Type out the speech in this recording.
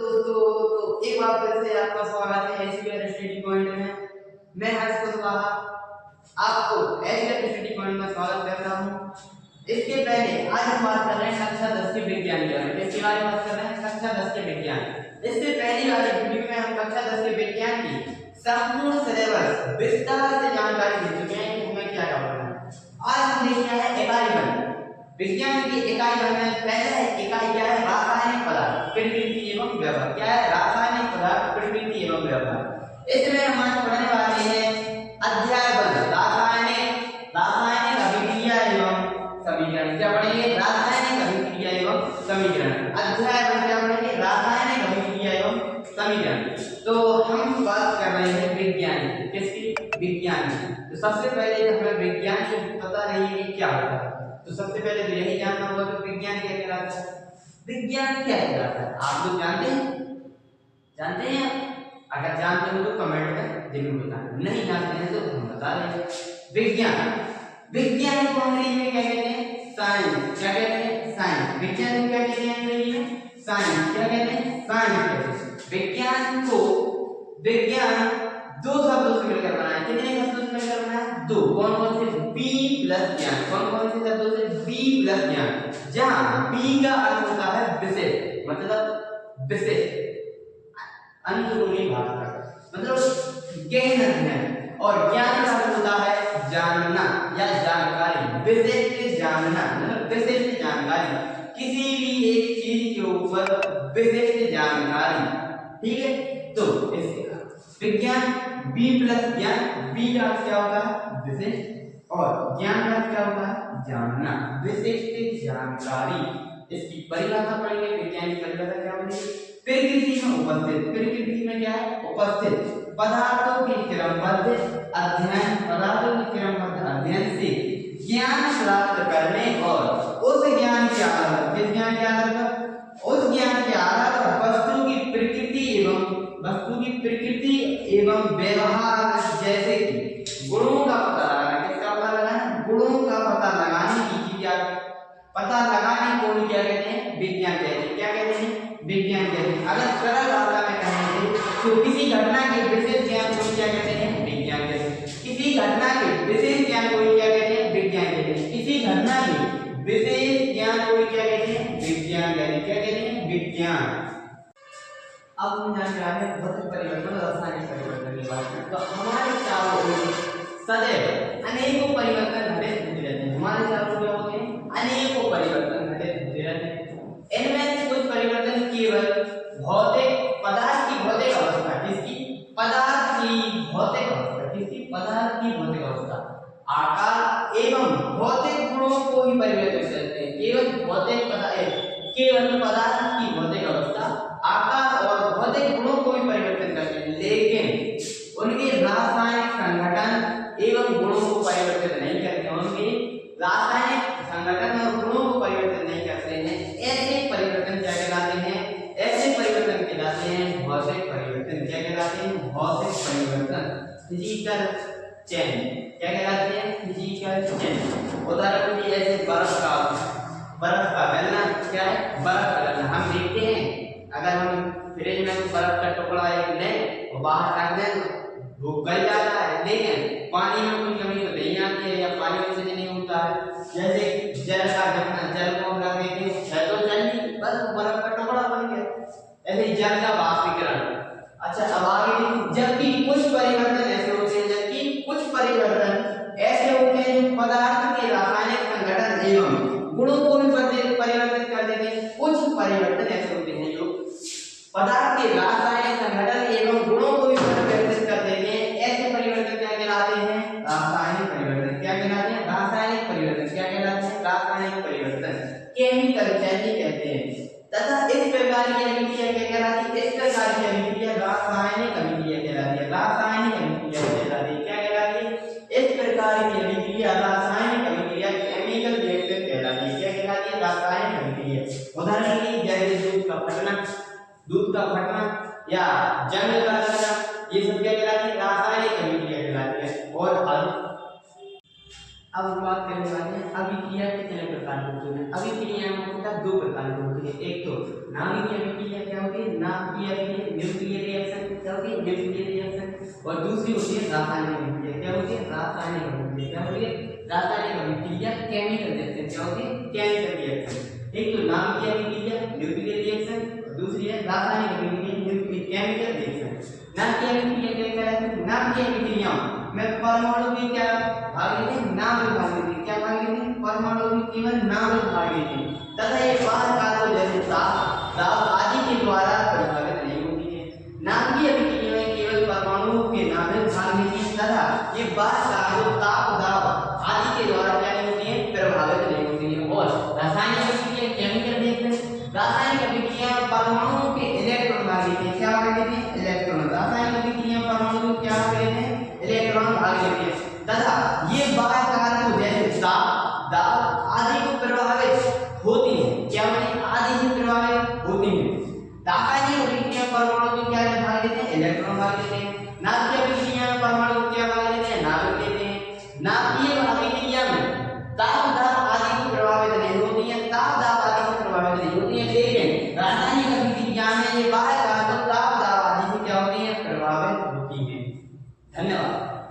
तो एक बार फिर से आपका स्वागत है एचबीआर स्टडी पॉइंट में। मैं हर्ष कुशवाहा आपको एचबीआर स्टडी पॉइंट में स्वागत करता हूँ। इसके पहले आज हम बात कर रहे हैं कक्षा 10 के विज्ञान के बारे में। किसके बारे में बात कर रहे हैं? कक्षा 10 के विज्ञान। इससे पहली वाली वीडियो में हम कक्षा 10 के विज्ञान की संपूर्ण सिलेबस विस्तार से जानकारी दे चुके हैं कि हमें क्या करना है। आज हम देखना है इकाई 1 विज्ञान की इकाई 1 में पहला इकाई क्या है? रासायनिक पदार्थ प्रकृति एवं व्यवहार। क्या है? रासायनिक पदार्थ प्रकृति एवं व्यवहार। इसमें हम आज पढ़ने वाले हैं अध्याय 1 रासायनिक अभिक्रिया एवं समीकरण। क्या पढ़ेंगे? रासायनिक अभिक्रिया एवं समीकरण। अध्याय 1 क्या पढ़ेंगे? रासायनिक अभिक्रिया एवं समीकरण। तो हम बात कर रहे हैं विज्ञान की। किसकी? विज्ञान की। तो सबसे पहले हमें विज्ञान को पता नहीं है कि क्या होता है, तो सबसे पहले तो यही जानना होगा कि विज्ञान क्या कहलाता है। विज्ञान क्या कहलाता है आप लोग जानते हैं? जानते हैं? अगर जानते हो तो कमेंट में जरूर बताएं, नहीं जानते हैं तो हम बता देंगे। विज्ञान को अंग्रेजी में क्या कहते हैं? साइंस। क्या कहते हैं? साइंस। विज्ञान को क्या कहते हैं अंग्रेजी में? साइंस। क्या कहते हैं? साइंस। विज्ञान दो शब्दों से मिलकर बना है। कितने शब्दों से मिलकर बना है? दो। कौन कौन से? बी प्लस ज्ञान। कौन कौन से शब्दों से? बी प्लस ज्ञान। जहां बी का अर्थ होता है विशेष, मतलब विशेष अंतरूनी भाग का, मतलब गहन अध्ययन, और ज्ञान का अर्थ होता है जानना या जानकारी। विशेष जानना मतलब विशेष जानकारी, किसी भी एक चीज के ऊपर विशेष जानकारी। ठीक है, तो इसके विज्ञान बी प्लस ज्ञान। बी का अर्थ क्या होता है? विशेष, और ज्ञान का अर्थ क्या होता है? जानना, विशिष्ट जानकारी। इसकी परिभाषा पढ़ेंगे। विज्ञान की परिभाषा क्या होती है? प्रकृति में उपस्थित। प्रकृति में क्या है? उपस्थित पदार्थों के क्रमबद्ध अध्ययन, पदार्थों के क्रमबद्ध अध्ययन से ज्ञान प्राप्त करने और उस ज्ञान के आधार पर, किस ज्ञान के आधार पर? उस ज्ञान के आधार पर वस्तु की प्रकृति एवं व्यवहार जैसे कि गुणों का पता लगाना। किसका पता लगाना? गुणों का पता लगाने की क्या पता लगाने को क्या कहते हैं? विज्ञान कहते हैं। क्या कहते हैं? विज्ञान कहते हैं। अगर सरल भाषा में कहें तो किसी घटना के विशेष ज्ञान को क्या कहते हैं? विज्ञान कहते हैं। किसी घटना के विशेष ज्ञान को क्या कहते हैं? विज्ञान कहते हैं। किसी घटना के विशेष ज्ञान को क्या कहते हैं? विज्ञान कहते हैं। क्या कहते हैं? विज्ञान। अब हम जान रहे हैं भौतिक परिवर्तन और रासायनिक परिवर्तन की बात। तो हमारे चारों ओर सदैव अनेकों परिवर्तन घटित होते रहते हैं। हमारे चारों ओर क्या होते हैं? अनेकों परिवर्तन घटित होते रहते हैं। इनमें से कुछ परिवर्तन केवल भौतिक पदार्थ की भौतिक अवस्था, किसकी? पदार्थ की भौतिक अवस्था, किसकी? पदार्थ की भौतिक अवस्था, आकार एवं भौतिक गुणों को ही परिवर्तित करते हैं। केवल पदार्थ की भौतिक अवस्था, आकार और भौतिक गुणों को भी परिवर्तित करते हैं, लेकिन उनके रासायनिक संगठन एवं गुणों को परिवर्तित नहीं करते हैं। उनके रासायनिक संगठन और गुणों को परिवर्तित नहीं करते हैं। ऐसे परिवर्तन क्या कहलाते हैं? ऐसे परिवर्तन कहलाते हैं भौतिक परिवर्तन। क्या कहलाते हैं? भौतिक परिवर्तन, फिजिकल चेंज। क्या कहलाते हैं? Physical change. उदाहरण के लिए ऐसे बर्फ का गलना। क्या है? बर्फ का गलना। हम देखते हैं अगर हम फ्रिज में बर्फ का टुकड़ा एक लें और बाहर रख दें तो वो गल जाता है, लेकिन पानी में कोई कमी तो नहीं आती है या पानी में से नहीं होता है। जैसे जल का ढक्कन, जल को हम रख देते हैं, है तो जल नहीं, बस बर्फ का टुकड़ा बन गया। ऐसे जल का वाष्पीकरण। अच्छा, अब आगे जबकि कुछ परिवर्तन ऐसे होते हैं जो पदार्थ के रासायनिक संगठन एवं गुणों को भी परिवर्तित कर देते हैं। कुछ परिवर्तन ऐसे होते हैं जो पदार्थ के रासायनिक संगठन एवं गुणों को भी परिवर्तित कर देते हैं। ऐसे परिवर्तन क्या कहलाते हैं? रासायनिक परिवर्तन। क्या कहलाते हैं? रासायनिक परिवर्तन। क्या कहलाते हैं? रासायनिक परिवर्तन, केमिकल चेंज कहते हैं। तथा इस प्रकार की अभिक्रिया क्या कहलाती है? इस प्रकार की अभिक्रिया रासायनिक अभिक्रिया कहलाती है। रासायनिक अभिक्रिया कहलाती है। क्या कहलाती है? इस प्रकार की अभिक्रिया रासायनिक अभिक्रिया, केमिकल रिएक्शन कहलाती है। क्या कहलाती है? रासायनिक अभिक्रिया। उदाहरण के लिए जैसे दूध का फटना या जंग का लगना, ये सब क्या कहलाती है? रासायनिक अभिक्रिया कहलाती है। और अब बात करने वाले हैं अभिक्रिया कितने प्रकार प्रकार की होती है। अभिक्रिया मुख्यतः दो प्रकार की होती है। एक तो नाभिकीय अभिक्रिया क्या होती है, नाभिकीय अभिक्रिया न्यूक्लियर रिएक्शन क्या होती है, न्यूक्लियर रिएक्शन। और दूसरी होती है रासायनिक अभिक्रिया, क्या होती है, रासायनिक अभिक्रिया। क्या होती है, रासायनिक अभिक्रिया केमिकल रिएक्शन, क्या होती है, केमिकल रिएक्शन। एक तो नाभिकीय अभिक्रिया न्यूक्लियर रिएक्शन, दूसरी है रासायनिक अभिक्रिया केमिकल रिएक्शन। नाभिकीय अभिक्रिया क्या कहलाती है, नाभिकीय अभिक्रिया में परमाणु भी क्या भाग लेते हैं, नाम भाग लेते हैं। क्या भाग लेते हैं, परमाणु भी केवल नाम भाग लेते हैं तथा ये बाहर कार्बन जैसे ताप दाब आदि के द्वारा प्रभावित नहीं होती है। नाभिकीय अभिक्रिया में केवल परमाणुओं के नाम भाग लेते हैं तथा ये बाहर कार्बन ताप दाब आदि के द्वारा क्या नहीं होती है, प्रभावित नहीं होती है। और रासायनिक अभिक्रिया केमिकल रिएक्शन, रासायनिक अभिक्रिया परमाणुओं के इलेक्ट्रॉन भाग लेते हैं। क्या भाग लेते हैं, इलेक्ट्रॉन। रासायनिक अभिक्रिया परमाणु क्या भाग लेते हैं, इलेक्ट्रॉन भाग लेते हैं तथा ये बाहर कारकों जैसे ताप दाब आदि को प्रभावित होती है। क्या होती, आदि से प्रभावित होती है। रासायनिक अभिक्रिया परमाणु में क्या भाग लेते हैं, इलेक्ट्रॉन भाग लेते हैं। नाभिकीय अभिक्रिया परमाणु क्या भाग लेते हैं, नाभिक लेते हैं।